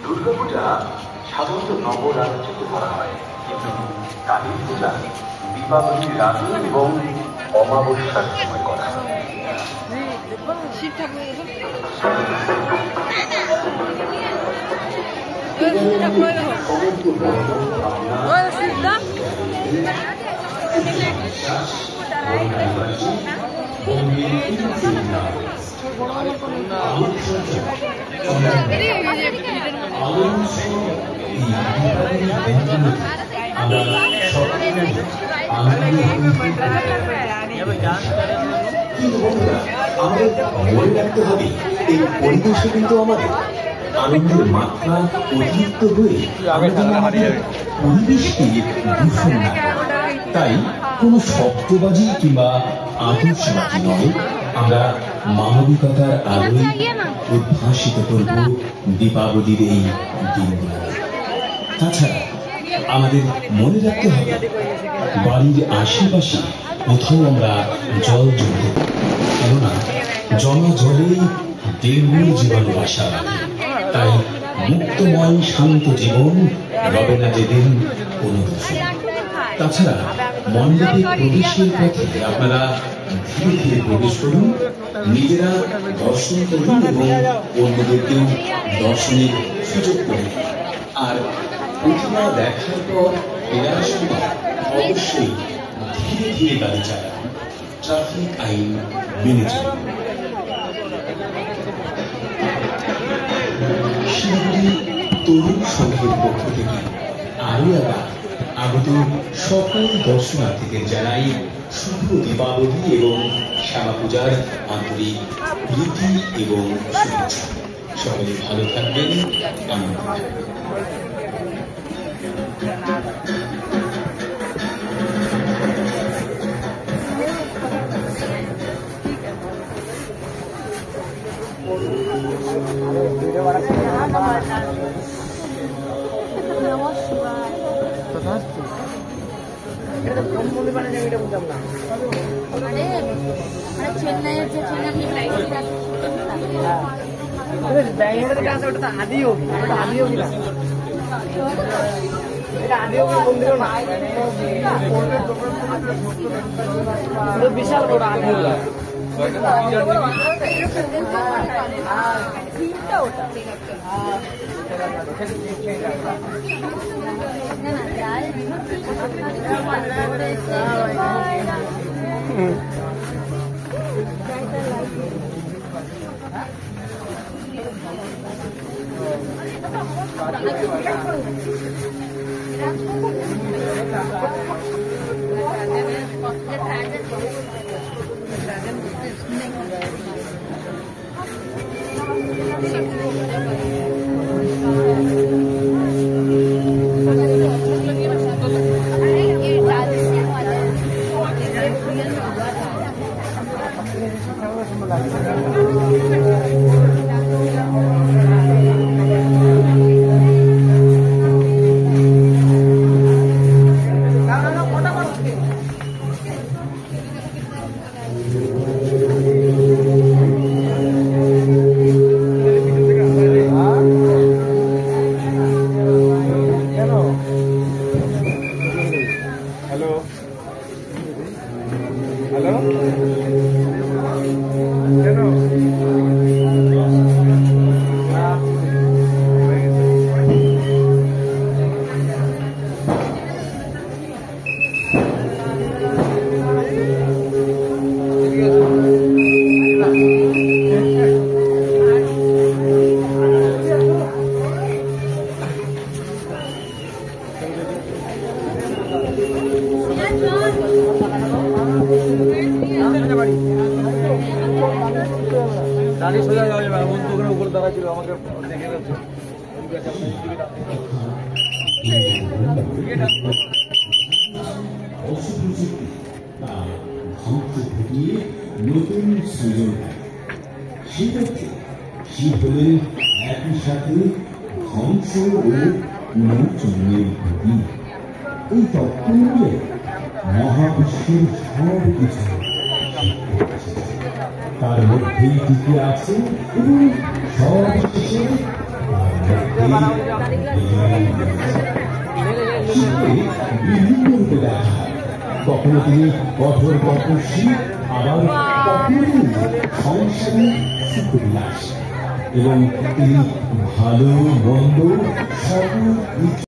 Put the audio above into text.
দুর্গাপূজা সাধারণত নবরাত্রিতে করা হয়, কিন্তু কালী পূজা দীপাবলির রাতে এবং অমাবস্যার সময় করা হয়। মনে রাখতে হবে এই পরিবেশে কিন্তু আমাদের আনন্দের মাত্রা অতিরিক্ত হয়ে পরিবেশকে দূষণ না, তাই কোনো শব্দবাজি কিংবা আতশবাজি নয়, আমরা মানবিকতার আলোয় উদ্ভাসিত করব দীপাবলির এই দিনগুলো। তাছাড়া আমাদের মনে রাখতে হবে বাড়ির আশেপাশে কোথাও আমরা জল জমতে, কেননা জমা জলেই ডেঙ্গুর জীবাণু বাসা বাঁধে। তাই মুক্তময় শান্ত জীবন রবে না যেদিন কোনো দূষণ। তাছাড়া মণ্ডপে প্রবেশের পথে আপনারা ধীরে ধীরে প্রবেশ করুন, নিজেরা দর্শন করুন এবং অন্যদেরকেও দর্শনের সুযোগ করুন। আর প্রতিমা দেখার পর ফেরার সময় অবশ্যই ধীরে ধীরে গাড়ি চালান, ট্রাফিক আইন মেনে চলুন। শিলিগুড়ি তরুণ সংঘের পক্ষ থেকে আরো একবার আগত সকল দর্শনার্থীদের জানাই শুভ দীপাবলি এবং শ্যামা পূজার আন্তরিক প্রীতি এবং শুভেচ্ছা। সকলে ভালো থাকবেন, আনন্দ থাকবেন। বিশাল বড় আমাকে দেখে গেছে অসুপ্রযুক্তি তার ধ্বংস ঘটিয়ে নতুন সৃজন দেয়। সেক্ষেত্রে শিব হলেন একই সাথে ধ্বংস ও পুনর্জন্মের প্রতীক। এই তত্ত্ব অনুযায়ী মহাবিশ্বের সব কিছু তার মধ্যেই টিকে আছে এবং সবশেষে তার মধ্যেই বিভিন্ন রূপে দেখা হয়। কখনো তিনি কঠোর তপস্বী, আবার কখনো তিনি সংসারী সুখবিলাস, এবং তিনি ভালো মন্দ সকল